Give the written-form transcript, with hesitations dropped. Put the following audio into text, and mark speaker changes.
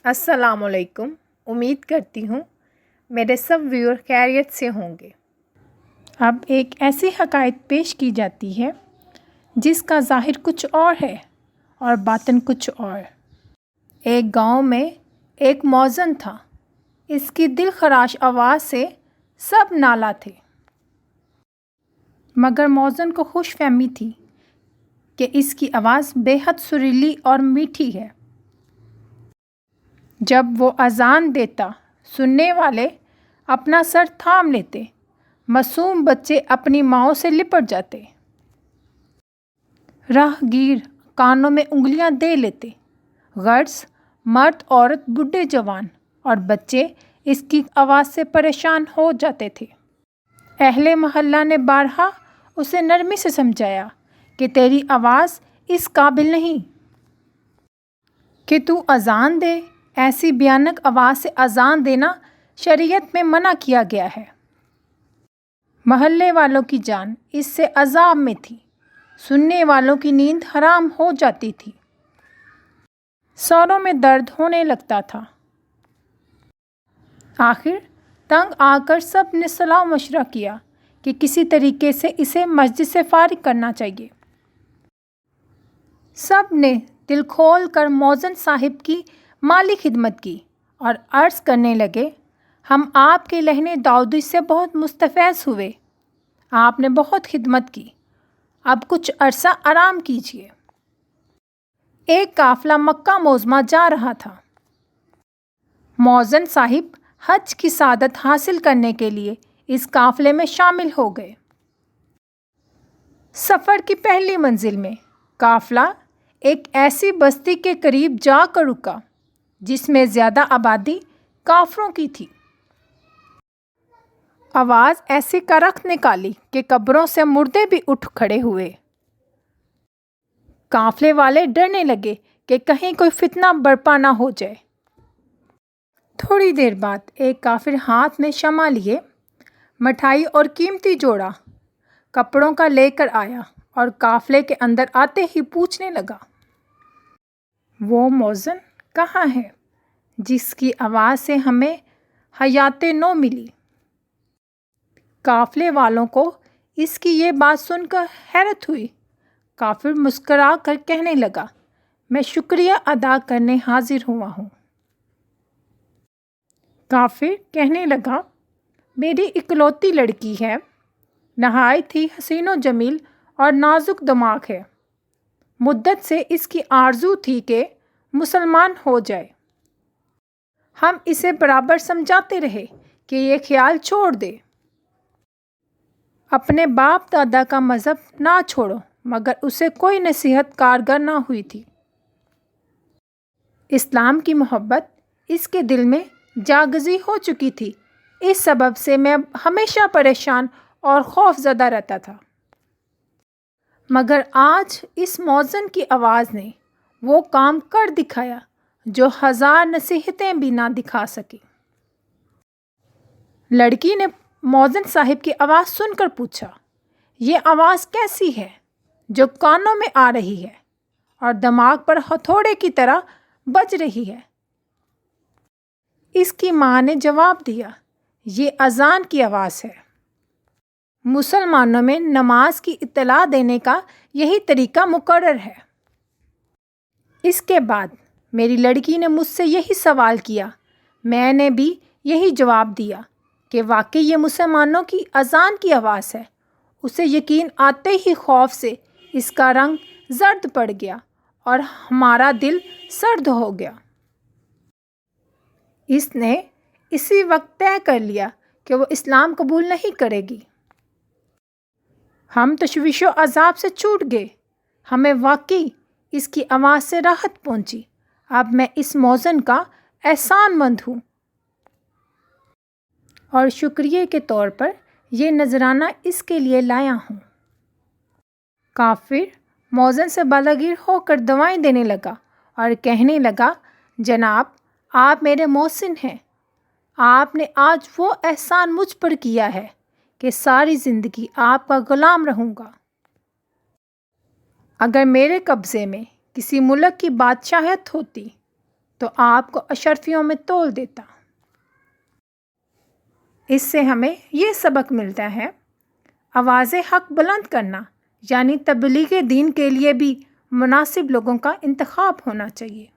Speaker 1: السلام علیکم۔ امید کرتی ہوں میرے سب ویور خیریت سے ہوں گے۔ اب ایک ایسی حقائق پیش کی جاتی ہے جس کا ظاہر کچھ اور ہے اور باطن کچھ اور۔ ایک گاؤں میں ایک مؤذن تھا۔ اس کی دل خراش آواز سے سب نالا تھے، مگر مؤذن کو خوش فہمی تھی کہ اس کی آواز بے حد سریلی اور میٹھی ہے۔ جب وہ اذان دیتا، سننے والے اپنا سر تھام لیتے، معصوم بچے اپنی ماؤں سے لپٹ جاتے، راہ گیر کانوں میں انگلیاں دے لیتے، غرض مرد عورت بوڑھے جوان اور بچے اس کی آواز سے پریشان ہو جاتے تھے۔ اہل محلہ نے بارہا اسے نرمی سے سمجھایا کہ تیری آواز اس قابل نہیں کہ تو اذان دے۔ ایسی بھیانک آواز سے اذان دینا شریعت میں منع کیا گیا ہے۔ محلے والوں کی جان اس سے عذاب میں تھی، سننے والوں کی نیند حرام ہو جاتی تھی، سروں میں درد ہونے لگتا تھا۔ آخر تنگ آ کر سب نے صلاح مشورہ کیا کہ کسی طریقے سے اسے مسجد سے فارغ کرنا چاہیے۔ سب نے دل کھول کر مؤذن صاحب کی مالی خدمت کی اور عرض کرنے لگے، ہم آپ کے لہن داؤدی سے بہت مستفیض ہوئے، آپ نے بہت خدمت کی، اب کچھ عرصہ آرام کیجیے۔ ایک قافلہ مکہ معظمہ جا رہا تھا۔ مؤذن صاحب حج کی سعادت حاصل کرنے کے لیے اس قافلے میں شامل ہو گئے۔ سفر کی پہلی منزل میں قافلہ ایک ایسی بستی کے قریب جا کر رکا جس میں زیادہ آبادی کافروں کی تھی۔ آواز ایسی کرخت نکالی کہ قبروں سے مردے بھی اٹھ کھڑے ہوئے۔ قافلے والے ڈرنے لگے کہ کہیں کوئی فتنہ برپا نہ ہو جائے۔ تھوڑی دیر بعد ایک کافر ہاتھ میں شمع لیے مٹھائی اور قیمتی جوڑا کپڑوں کا لے کر آیا اور قافلے کے اندر آتے ہی پوچھنے لگا، وہ مؤذن کہاں ہے جس کی آواز سے ہمیں حیات نو ملی؟ قافلے والوں کو اس کی یہ بات سن کر حیرت ہوئی۔ کافر مسکرا کر کہنے لگا، میں شکریہ ادا کرنے حاضر ہوا ہوں۔ کافر کہنے لگا، میری اکلوتی لڑکی ہے، نہایت ہی حسین و جمیل اور نازک دماغ ہے، مدت سے اس کی آرزو تھی کہ مسلمان ہو جائے۔ ہم اسے برابر سمجھاتے رہے کہ یہ خیال چھوڑ دے، اپنے باپ دادا کا مذہب نہ چھوڑو، مگر اسے کوئی نصیحت کارگر نہ ہوئی تھی۔ اسلام کی محبت اس کے دل میں جاگزی ہو چکی تھی، اس سبب سے میں ہمیشہ پریشان اور خوف زدہ رہتا تھا۔ مگر آج اس مؤذن کی آواز نے وہ کام کر دکھایا جو 1000 نصیحتیں بھی نہ دکھا سکیں۔ لڑکی نے مؤذن صاحب کی آواز سن کر پوچھا، یہ آواز کیسی ہے جو کانوں میں آ رہی ہے اور دماغ پر ہتھوڑے کی طرح بج رہی ہے؟ اس کی ماں نے جواب دیا، یہ اذان کی آواز ہے۔ مسلمانوں میں نماز کی اطلاع دینے کا یہی طریقہ مقرر ہے۔ اس کے بعد میری لڑکی نے مجھ سے یہی سوال کیا، میں نے بھی یہی جواب دیا کہ واقعی یہ مسلمانوں کی اذان کی آواز ہے۔ اسے یقین آتے ہی خوف سے اس کا رنگ زرد پڑ گیا اور ہمارا دل سرد ہو گیا۔ اس نے اسی وقت طے کر لیا کہ وہ اسلام قبول نہیں کرے گی۔ ہم تشویش و عذاب سے چھوٹ گئے، ہمیں واقعی اس کی آواز سے راحت پہنچی۔ اب میں اس مؤذن کا احسان مند ہوں اور شکریہ کے طور پر یہ نذرانہ اس کے لیے لایا ہوں۔ کافر مؤذن سے بالاگیر ہو کر دعائیں دینے لگا اور کہنے لگا، جناب آپ میرے محسن ہیں، آپ نے آج وہ احسان مجھ پر کیا ہے کہ ساری زندگی آپ کا غلام رہوں گا۔ اگر میرے قبضے میں کسی ملک کی بادشاہت ہوتی تو آپ کو اشرفیوں میں تول دیتا۔ اس سے ہمیں یہ سبق ملتا ہے، آواز حق بلند کرنا یعنی تبلیغ دین کے لیے بھی مناسب لوگوں کا انتخاب ہونا چاہیے۔